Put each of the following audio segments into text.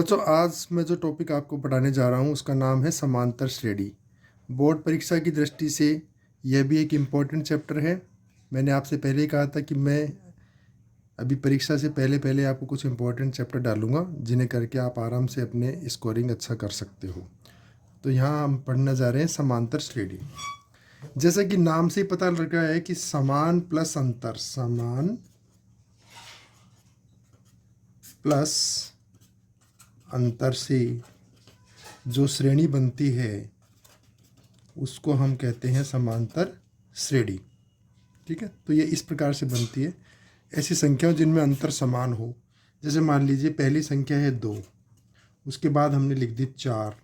बच्चों, आज मैं जो टॉपिक आपको पढ़ाने जा रहा हूँ उसका नाम है समांतर श्रेणी। बोर्ड परीक्षा की दृष्टि से यह भी एक इम्पॉर्टेंट चैप्टर है। मैंने आपसे पहले ही कहा था कि मैं अभी परीक्षा से पहले पहले आपको कुछ इम्पोर्टेंट चैप्टर डालूंगा जिन्हें करके आप आराम से अपने स्कोरिंग अच्छा कर सकते हो। तो यहाँ हम पढ़ने जा रहे हैं समांतर श्रेणी। जैसा कि नाम से ही पता लग रहा है कि समान प्लस अंतर, समान प्लस अंतर से जो श्रेणी बनती है उसको हम कहते हैं समांतर श्रेणी। ठीक है, तो ये इस प्रकार से बनती है। ऐसी संख्याओं जिनमें अंतर समान हो, जैसे मान लीजिए पहली संख्या है 2, उसके बाद हमने लिख दी 4,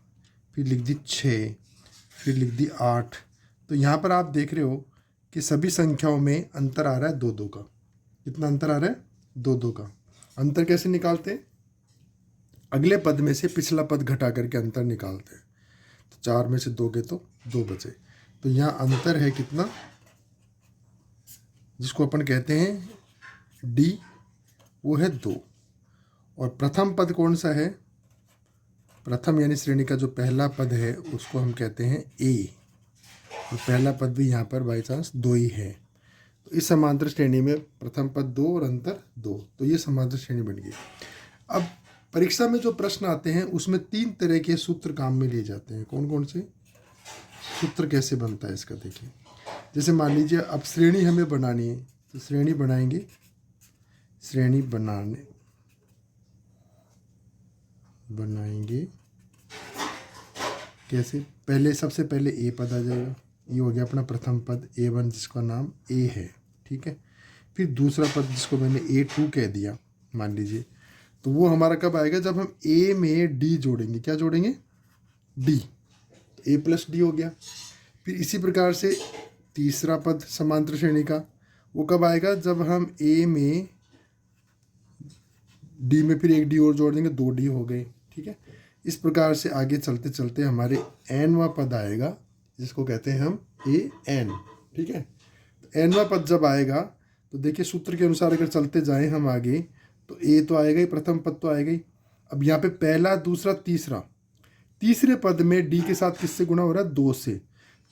फिर लिख दी 6, फिर लिख दी 8। तो यहाँ पर आप देख रहे हो कि सभी संख्याओं में अंतर आ रहा है 2-2 का। कितना अंतर आ रहा है? 2-2 का। अंतर कैसे निकालते हैं? अगले पद में से पिछला पद घटा करके अंतर निकालते हैं। तो 4 में से 2 गए तो 2 बचे। तो यहाँ अंतर है कितना, जिसको अपन कहते हैं डी, वो है 2। और प्रथम पद कौन सा है? प्रथम यानी श्रेणी का जो पहला पद है उसको हम कहते हैं ए। और पहला पद भी यहाँ पर बाई चांस 2 ही है। तो इस समांतर श्रेणी में प्रथम पद 2 और अंतर 2, तो ये समांतर श्रेणी बन गई। अब परीक्षा में जो प्रश्न आते हैं उसमें 3 तरह के सूत्र काम में लिए जाते हैं। कौन कौन से सूत्र, कैसे बनता है इसका देखिए। जैसे मान लीजिए अब श्रेणी हमें बनानी है, तो श्रेणी बनाएंगे, श्रेणी बनाएंगे कैसे? पहले सबसे पहले ए पद आ जाएगा, ये हो गया अपना प्रथम पद A1 जिसका नाम ए है। ठीक है, फिर दूसरा पद जिसको मैंने A2 कह दिया मान लीजिए, तो वो हमारा कब आएगा? जब हम ए में डी जोड़ेंगे। क्या जोड़ेंगे? डी। तो ए प्लस डी हो गया। फिर इसी प्रकार से तीसरा पद समांतर श्रेणी का वो कब आएगा? जब हम ए में डी में फिर एक डी और जोड़ देंगे, 2 डी हो गए। ठीक है, इस प्रकार से आगे चलते चलते हमारे एनवा पद आएगा जिसको कहते हैं हम ए एन। ठीक है, तो एनवा पद जब आएगा तो देखिए सूत्र के अनुसार अगर चलते जाएं हम आगे, तो ए तो आएगा ही, प्रथम पद तो आएगा ही। अब यहाँ पे पहला, दूसरा, तीसरा, तीसरे पद में डी के साथ किससे गुणा हो रहा है? 2 से।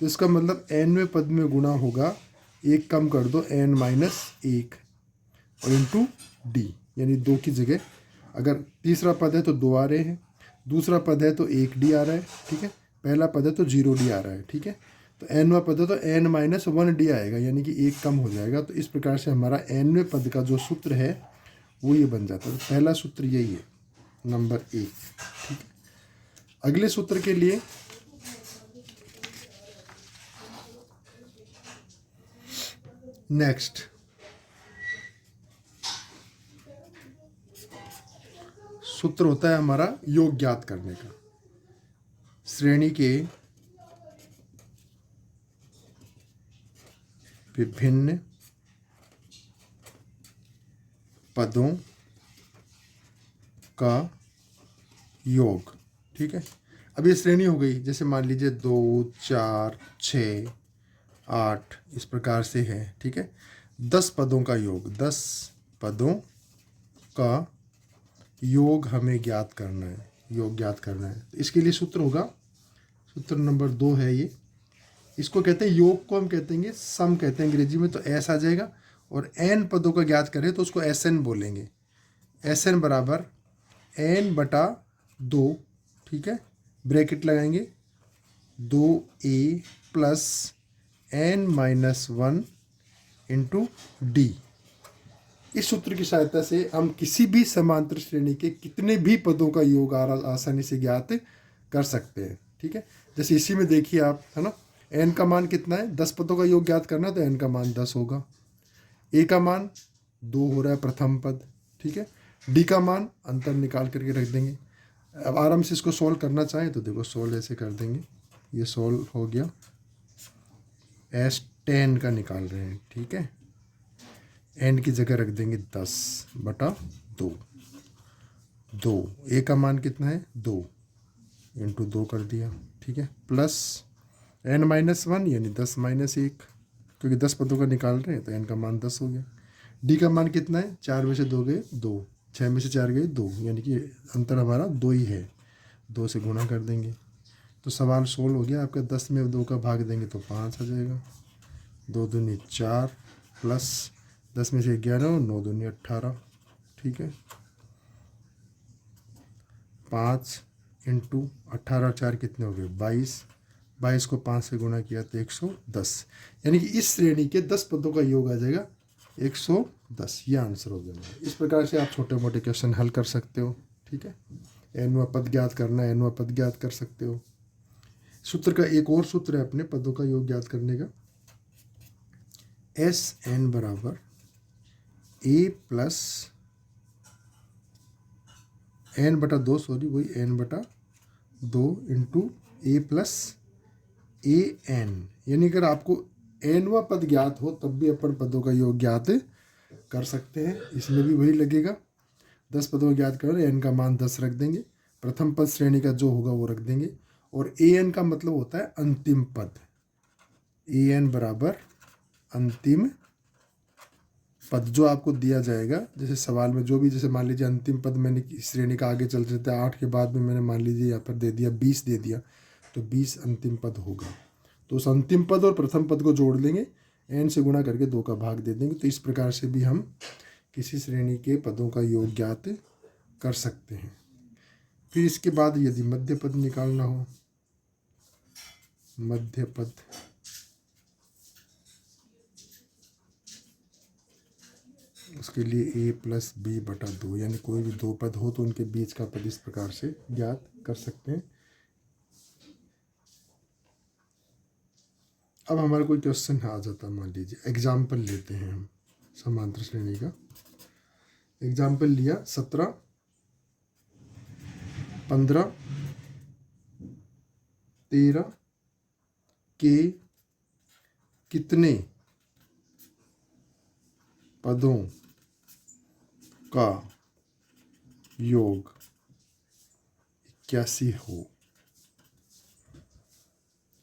तो इसका मतलब एनवें पद में गुणा होगा, 1 कम कर दो, n-1 और इंटू डी, यानी 2 की जगह अगर तीसरा पद है तो 2 आ रहे हैं, दूसरा पद है तो 1 डी आ रहा है। ठीक है, पहला पद है तो 0 डी आ रहा है। ठीक है, तो एनवा पद है तो n-1 डी आएगा, यानी कि 1 कम हो जाएगा। तो इस प्रकार से हमारा एनवें पद का जो सूत्र है वो ये बन जाता है। तो पहला सूत्र यही है, नंबर 1। ठीक है, अगले सूत्र के लिए नेक्स्ट सूत्र होता है हमारा योग ज्ञात करने का। श्रेणी के विभिन्न पदों का योग। ठीक है, अब ये श्रेणी हो गई। जैसे मान लीजिए 2, 4, 6, 8 इस प्रकार से है। ठीक है, 10 पदों का योग, 10 पदों का योग हमें ज्ञात करना है, योग ज्ञात करना है। तो इसके लिए सूत्र होगा, सूत्र नंबर 2 है ये। इसको कहते हैं, योग को हम कहते हैं सम कहते हैं अंग्रेजी में, तो एस आ जाएगा। और n पदों का ज्ञात करें तो उसको SN बोलेंगे। SN बराबर n/2। ठीक है, ब्रैकेट लगाएंगे, 2a plus n-1 into D. इस सूत्र की सहायता से हम किसी भी समांतर श्रेणी के कितने भी पदों का योग आसानी से ज्ञात कर सकते हैं। ठीक है, जैसे इसी में देखिए आप, है ना, n का मान कितना है? 10 पदों का योग ज्ञात करना, तो n का मान 10 होगा। a का मान 2 हो रहा है, प्रथम पद। ठीक है, d का मान अंतर निकाल करके रख देंगे। अब आराम से इसको सॉल्व करना चाहें तो देखो सॉल्व ऐसे कर देंगे, ये सॉल्व हो गया। S10 का निकाल रहे हैं। ठीक है, n की जगह रख देंगे 10/2। 2 a का मान कितना है? 2 इंटू 2 कर दिया। ठीक है, प्लस n-1 यानी 10-1, क्योंकि 10 पदों का निकाल रहे हैं तो n का मान 10 हो गया। d का मान कितना है? 4 में से 2 गए 2, 6 में से 4 गई 2, यानी कि अंतर हमारा 2 ही है। 2 से गुणा कर देंगे तो सवाल सोल्व हो गया आपका। 10 में 2 का भाग देंगे तो 5 आ जाएगा। 2 दूनी 4 प्लस 10 में से 11, 9 दूनी 18, ठीक है। 5 इंटू 18 और 4 कितने हो गए 22। 22 को 5 से गुणा किया तो 110, यानी कि इस श्रेणी के 10 पदों का योग आ जाएगा 110। ये आंसर हो जाएगा। इस प्रकार से आप छोटे मोटे क्वेश्चन हल कर सकते हो, ठीक है। एनवा पद ज्ञात करना है, एनवा पद ज्ञात कर सकते हो। सूत्र का एक और सूत्र है अपने पदों का योग ज्ञात करने का, एस एन बराबर ए प्लस एन बटा 2, सॉरी वही एन बटा 2 into A plus A N. यानी अगर आपको एनवा पद ज्ञात हो तब भी अपन पदों का योग ज्ञात कर सकते हैं। इसमें भी वही लगेगा, 10 पदों को ज्ञात कर, एन का मान 10 रख देंगे, प्रथम पद श्रेणी का जो होगा वो रख देंगे, और ए एन का मतलब होता है अंतिम पद। ए एन बराबर अंतिम पद जो आपको दिया जाएगा, जैसे सवाल में जो भी, जैसे मान लीजिए अंतिम पद मैंने इस श्रेणी का आगे चल चलते 8 के बाद में मैंने मान लीजिए यहाँ पर दे दिया 20 दे दिया, तो 20 अंतिम पद होगा। तो उस अंतिम पद और प्रथम पद को जोड़ लेंगे, एन से गुणा करके 2 का भाग दे देंगे। तो इस प्रकार से भी हम किसी श्रेणी के पदों का योग ज्ञात कर सकते हैं। फिर इसके बाद यदि मध्य पद निकालना हो, मध्य पद उसके लिए a प्लस बी बटा 2, यानी कोई भी 2 पद हो तो उनके बीच का पद इस प्रकार से ज्ञात कर सकते हैं। अब हमारा कोई क्वेश्चन आ जाता है, मान लीजिए एग्जाम्पल लेते हैं हम समांतर श्रेणी का। एग्जाम्पल लिया 17, 15, 13 के कितने पदों का योग 81 हो।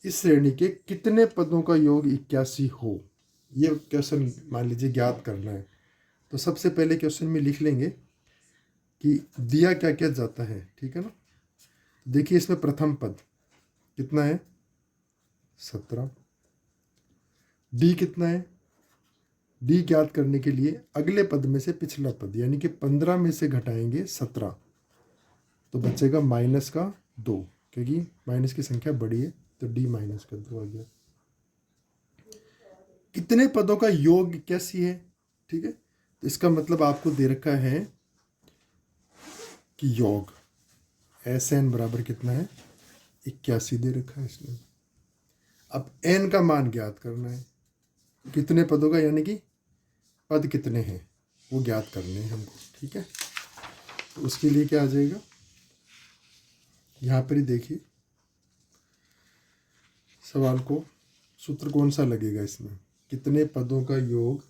इस श्रेणी के कितने पदों का योग 81 हो, ये क्वेश्चन मान लीजिए ज्ञात करना है। तो सबसे पहले क्वेश्चन में लिख लेंगे कि दिया क्या क्या जाता है, ठीक है ना। देखिए इसमें प्रथम पद कितना है 17, डी कितना है, डी ज्ञात करने के लिए अगले पद में से पिछला पद, यानी कि 15 में से घटाएंगे 17 तो बचेगा माइनस का 2, क्योंकि माइनस की संख्या बड़ी है तो डी माइनस का 2 आ गया। कितने पदों का योग 81 है, ठीक है। तो इसका मतलब आपको दे रखा है कि योग एस एन बराबर कितना है 81 दे रखा है इसने। अब एन का मान ज्ञात करना है, कितने पदों का, यानी कि पद कितने हैं वो ज्ञात करने हैं हमको, ठीक है। तो उसके लिए क्या आ जाएगा, यहाँ पर ही देखिए सवाल को सूत्र कौन सा लगेगा इसमें, कितने पदों का योग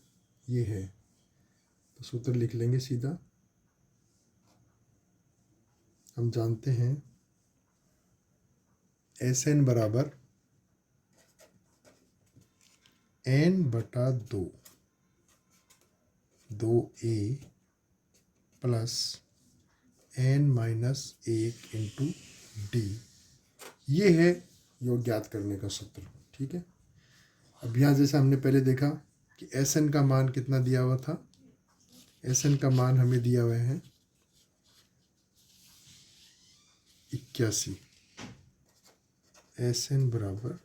ये है। तो सूत्र लिख लेंगे सीधा, हम जानते हैं एस एन बराबर एन बटा 2, 2a plus n minus 1 into d, ये है योग ज्ञात करने का सूत्र, ठीक है। अब यहाँ जैसे हमने पहले देखा कि एस एन का मान कितना दिया हुआ था, एस एन का मान हमें दिया हुआ है 81, एस एन बराबर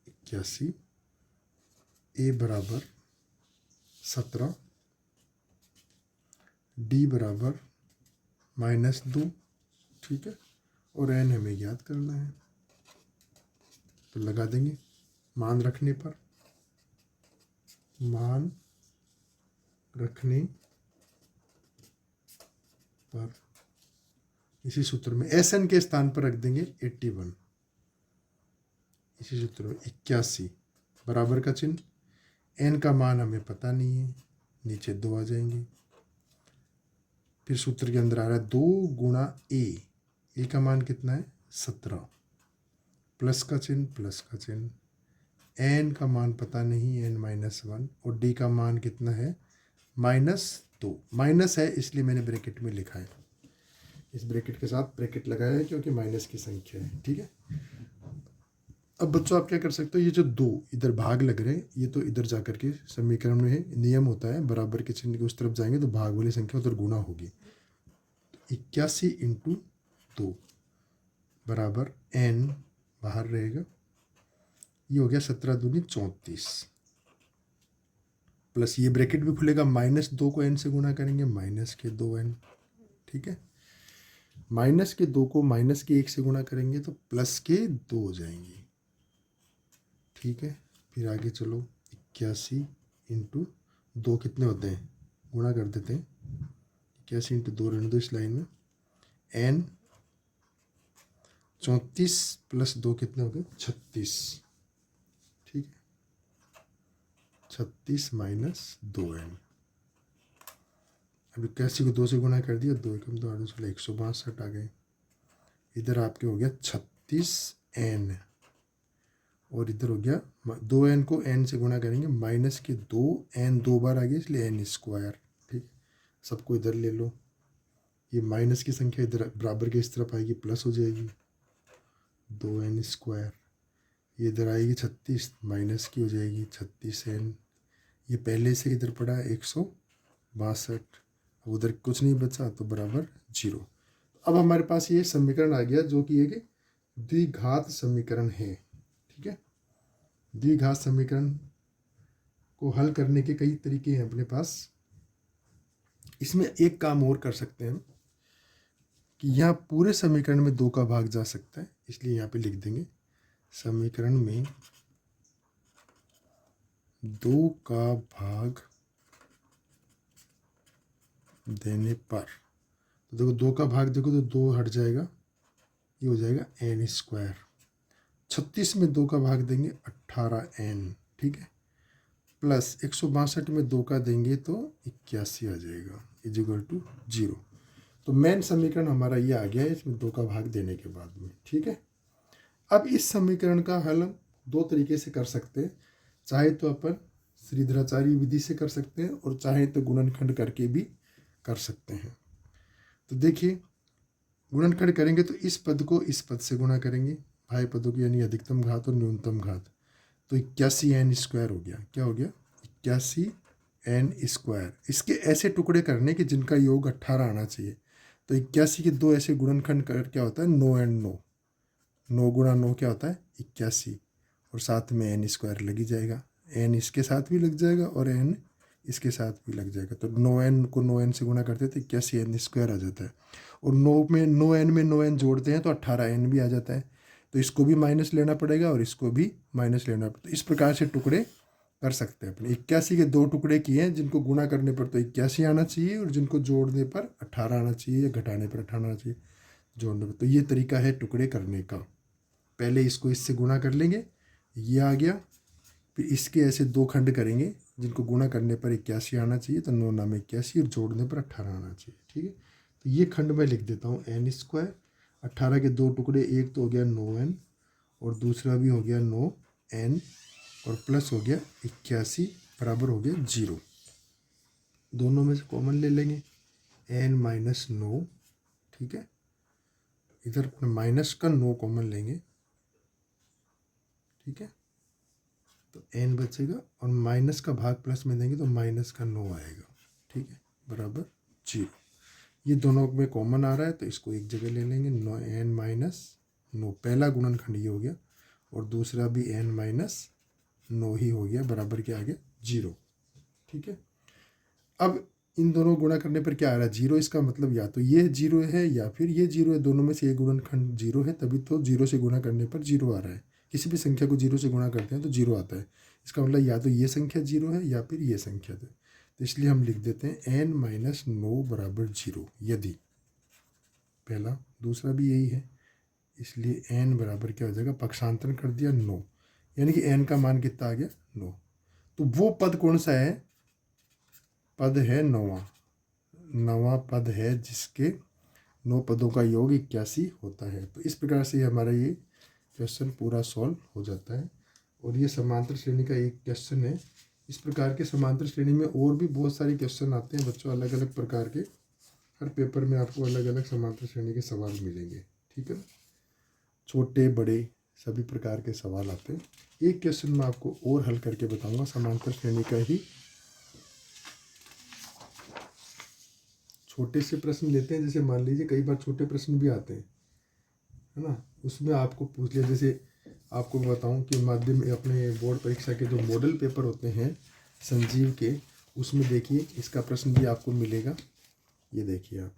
81, ए बराबर 17, डी बराबर -2, ठीक है, और एन हमें ज्ञात करना है। तो लगा देंगे मान रखने पर, मान रखने पर इसी सूत्र में एस एन के स्थान पर रख देंगे 81, इसी सूत्र में 81 बराबर का चिन्ह, एन का मान हमें पता नहीं है, नीचे 2 आ जाएंगे। फिर सूत्र के अंदर आ रहा है 2 गुणा ए का मान कितना है 17, प्लस का चिन्ह, एन का मान पता नहीं, n -1, और डी का मान कितना है 2। माइनस है इसलिए मैंने ब्रैकेट में लिखा है, इस ब्रैकेट के साथ ब्रैकेट लगाया है क्योंकि माइनस की संख्या है। ठीक है, अब बच्चों आप क्या कर सकते हो, ये जो 2 इधर भाग लग रहे हैं ये तो इधर जा करके समीकरण में नियम होता है, बराबर के चिन्ह के उस तरफ जाएंगे तो भाग वाली संख्या उधर गुणा होगी। 81 × 2 बराबर n बाहर रहेगा, ये हो गया 17 दूनी 34 प्लस ये ब्रैकेट भी खुलेगा, -2 को n से गुणा करेंगे -2n। ठीक है, -2 को -1 से गुणा करेंगे तो +2 हो जाएंगी। ठीक है, फिर आगे चलो 81 × 2 कितने होते हैं, गुणा कर देते हैं। 81 × 2 रहने दो इस लाइन में, n 34 + 2 कितने हो गए 36। ठीक है, 36 - 2n। अब 81 को 2 से गुणा कर दिया, 2 × 2 = 8 162 आ गए। इधर आपके हो गया 36n और इधर हो गया 2n को n से गुणा करेंगे -2n 2 बार आ गया इसलिए n²। ठीक, सबको इधर ले लो, ये माइनस की संख्या इधर बराबर के इस तरफ आएगी, प्लस हो जाएगी 2n²। ये इधर आएगी 36, माइनस की हो जाएगी 36n। ये पहले से इधर पड़ा है 162, अब उधर कुछ नहीं बचा तो बराबर 0। अब हमारे पास ये समीकरण आ गया जो कि एक द्विघात समीकरण है। ठीक है, द्विघात समीकरण को हल करने के कई तरीके हैं अपने पास। इसमें एक काम और कर सकते हैं कि यहाँ पूरे समीकरण में 2 का भाग जा सकता है, इसलिए यहाँ पे लिख देंगे समीकरण में 2 का भाग देने पर, तो देखो 2 का भाग देखो तो 2 हट जाएगा, ये हो जाएगा n²। 36 में 2 का भाग देंगे 18n। ठीक है, प्लस 162 में 2 का देंगे तो 81 आ जाएगा = 0। तो मेन समीकरण हमारा ये आ गया है इसमें 2 का भाग देने के बाद में। ठीक है, अब इस समीकरण का हल 2 तरीके से कर सकते हैं, चाहे तो अपन श्रीधराचार्य विधि से कर सकते हैं और चाहे तो गुणनखंड करके भी कर सकते हैं। तो देखिए, गुणनखंड करेंगे तो इस पद को इस पद से गुणा करेंगे, भाई पदों की यानी अधिकतम घात और न्यूनतम घात, तो 81n² हो गया। क्या हो गया 81n²। इसके ऐसे टुकड़े करने कि जिनका योग 18 आना चाहिए, तो 81 के 2 ऐसे गुणनखंड कर क्या होता है 9n9, 9 × 9 क्या होता है 81, और साथ में n² लग ही जाएगा, n इसके साथ भी लग जाएगा और n इसके साथ भी लग जाएगा। तो 9n को 9n से गुणा करते हैं तो 81n² आ जाता है, और 9n में 9n जोड़ते हैं तो 18n भी आ जाता है। तो इसको भी माइनस लेना पड़ेगा और इसको भी माइनस लेना पड़ेगा। तो इस प्रकार से टुकड़े कर सकते हैं अपने। 81 के 2 टुकड़े किए हैं, जिनको गुणा करने पर तो 81 आना चाहिए और जिनको जोड़ने पर 18 आना चाहिए या घटाने पर 18 आना चाहिए, जोड़ने पर। तो ये तरीका है टुकड़े करने का। पहले इसको इससे गुणा कर लेंगे, ये आ गया, फिर इसके ऐसे 2 खंड करेंगे जिनको गुणा करने पर 81 आना चाहिए, तो 9 नाम 81 और जोड़ने पर 18 आना चाहिए। ठीक है, तो ये खंड मैं लिख देता हूँ n²। 18 के 2 टुकड़े, एक तो हो गया 9n और दूसरा भी हो गया 9n और प्लस हो गया 81 बराबर हो गया 0। दोनों में से कॉमन ले लेंगे n - 9। ठीक है, इधर माइनस का 9 कॉमन लेंगे। ठीक है, तो n बचेगा और माइनस का भाग प्लस में देंगे तो माइनस का 9 आएगा। ठीक है, बराबर 0। ये दोनों में कॉमन आ रहा है तो इसको एक जगह ले लेंगे, n - 9। पहला गुणनखंड ये हो गया और दूसरा भी n - 9 ही हो गया, बराबर क्या आ गया 0। ठीक है, अब इन दोनों गुणा करने पर क्या आ रहा है 0। इसका मतलब या तो ये 0 है या फिर ये 0 है, दोनों में से एक गुणनखंड 0 है, तभी तो 0 से गुणा करने पर 0 आ रहा है। किसी भी संख्या को 0 से गुणा करते हैं तो 0 आता है। इसका मतलब या तो ये संख्या 0 है या फिर ये संख्या है। तो इसलिए हम लिख देते हैं n - 9 बराबर 0 यदि, पहला दूसरा भी यही है, इसलिए n बराबर क्या हो जाएगा, पक्षांतरण कर दिया 9, यानी कि n का मान कितना आ गया 9। तो वो पद कौन सा है, पद है 9वां पद है जिसके 9 पदों का योग 81 होता है। तो इस प्रकार से हमारा ये क्वेश्चन पूरा सॉल्व हो जाता है। और ये समांतर श्रेणी का एक क्वेश्चन है, इस प्रकार के समांतर श्रेणी में और भी बहुत सारे क्वेश्चन आते हैं बच्चों, अलग अलग प्रकार के। हर पेपर में आपको अलग अलग समांतर श्रेणी के सवाल मिलेंगे, ठीक है। छोटे बड़े सभी प्रकार के सवाल आते हैं। एक क्वेश्चन मैं आपको और हल करके बताऊंगा समांतर श्रेणी का ही। छोटे से प्रश्न लेते हैं, जैसे मान लीजिए कई बार छोटे प्रश्न भी आते हैं, है ना, उसमें आपको पूछ लिया। जैसे आपको बताऊं कि माध्यम अपने बोर्ड परीक्षा के जो मॉडल पेपर होते हैं संजीव के, उसमें देखिए इसका प्रश्न भी आपको मिलेगा। ये देखिए आप,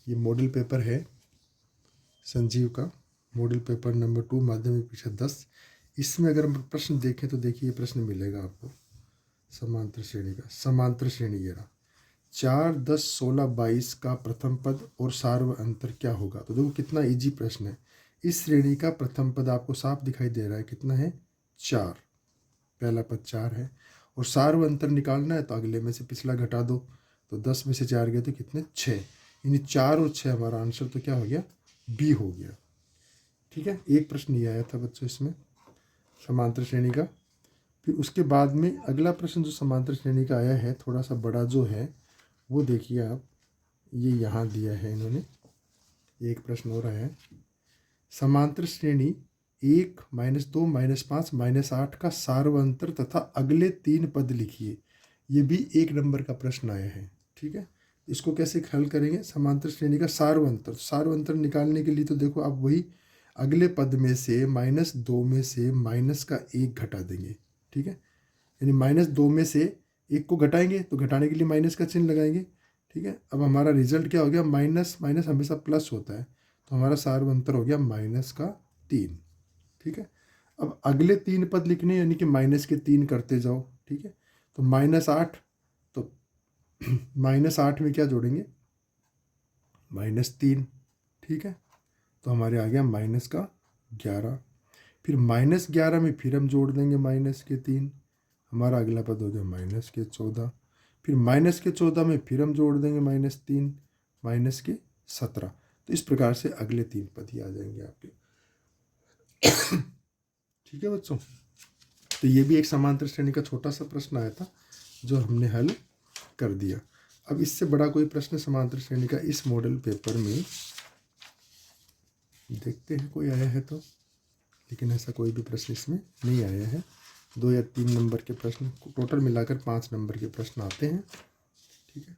ये मॉडल पेपर है संजीव का, मॉडल पेपर नंबर 2 माध्यमिक परीक्षा 10। इसमें अगर हम प्रश्न देखें तो देखिए ये प्रश्न मिलेगा आपको समांतर श्रेणी का। समांतर श्रेणी ये रहा, 4, 10, 16, 22 का प्रथम पद और सार्व अंतर क्या होगा। तो देखो कितना इजी प्रश्न है। इस श्रेणी का प्रथम पद आपको साफ दिखाई दे रहा है, कितना है 4, पहला पद 4 है। और सार्व अंतर निकालना है तो अगले में से पिछला घटा दो, तो 10 में से 4 गए तो कितने 6, यानी 4 और 6 हमारा आंसर तो क्या हो गया, बी हो गया, ठीक है। एक प्रश्न ये आया था बच्चों इसमें समांतर श्रेणी का। फिर उसके बाद में अगला प्रश्न जो समांतर श्रेणी का आया है थोड़ा सा बड़ा जो है, वो देखिए आप, ये यहाँ दिया है इन्होंने। एक प्रश्न हो रहा है, समांतर श्रेणी 1, -2, -5, -8 का सार्व अंतर तथा अगले 3 पद लिखिए। ये भी 1 नंबर का प्रश्न आया है, ठीक है। इसको कैसे हल करेंगे, समांतर श्रेणी का सार्व अंतर। सार्व अंतर निकालने के लिए तो देखो आप वही अगले पद में से -2 में से माइनस का 1 घटा देंगे, ठीक है। यानी -2 में से 1 को घटाएंगे तो घटाने के लिए माइनस का चिन्ह लगाएंगे, ठीक है। अब हमारा रिजल्ट क्या हो गया, माइनस माइनस हमेशा प्लस होता है, तो हमारा सार्व अंतर हो गया -3, ठीक है। अब अगले 3 पद लिखने, यानी कि -3 करते जाओ, ठीक है। तो -8, तो -8 में क्या जोड़ेंगे, -3, ठीक है। तो हमारे आ गया -11। फिर -11 में फिर हम जोड़ देंगे -3, हमारा अगला पद हो गया -14। फिर -14 में फिर हम जोड़ देंगे -3, -17। तो इस प्रकार से अगले 3 पद ही आ जाएंगे आपके, ठीक है बच्चों। तो ये भी एक समांतर श्रेणी का छोटा सा प्रश्न आया था जो हमने हल कर दिया। अब इससे बड़ा कोई प्रश्न समांतर श्रेणी का इस मॉडल पेपर में देखते हैं कोई आया है तो, लेकिन ऐसा कोई भी प्रश्न इसमें नहीं आया है। 2 या 3 नंबर के प्रश्न, टोटल मिलाकर 5 नंबर के प्रश्न आते हैं, ठीक है।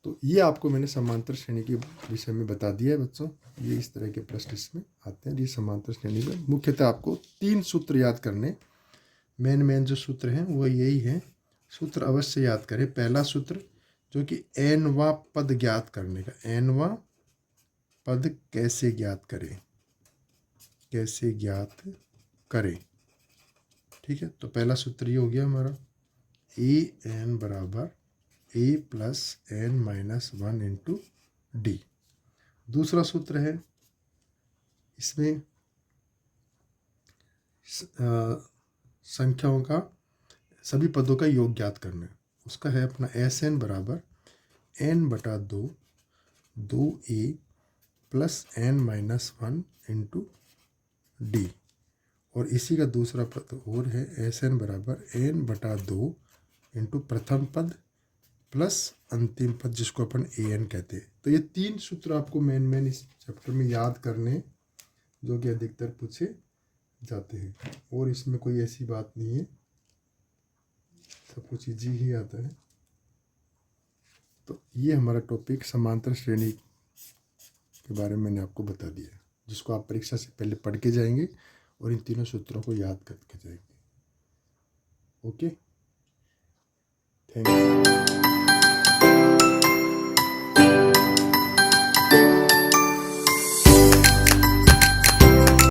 तो ये आपको मैंने समांतर श्रेणी के विषय में बता दिया है बच्चों। ये इस तरह के प्रश्न इसमें आते हैं। ये समांतर श्रेणी में मुख्यतः आपको 3 सूत्र याद करने, मेन जो सूत्र हैं वो यही है। सूत्र अवश्य याद करें। पहला सूत्र जो कि n वां पद ज्ञात करने का, n वां पद कैसे ज्ञात करें, कैसे ज्ञात करें, ठीक है। तो पहला सूत्र ये हो गया हमारा, an बराबर a plus n-1 into D. दूसरा सूत्र है इसमें संख्याओं का, सभी पदों का योग ज्ञात करना है। उसका है अपना Sn बराबर n/2 2a plus n-1 into D. और इसी का दूसरा पद और है Sn बराबर n/2 इंटू प्रथम पद प्लस अंतिम पद, जिसको अपन an कहते हैं। तो ये 3 सूत्र आपको मेन इस चैप्टर में याद करने, जो कि अधिकतर पूछे जाते हैं। और इसमें कोई ऐसी बात नहीं है, सब कुछ ईजी ही आता है। तो ये हमारा टॉपिक समांतर श्रेणी के बारे में मैंने आपको बता दिया, जिसको आप परीक्षा से पहले पढ़ के जाएंगे और इन तीनों सूत्रों को याद करके जाएंगे। Okay, thank you.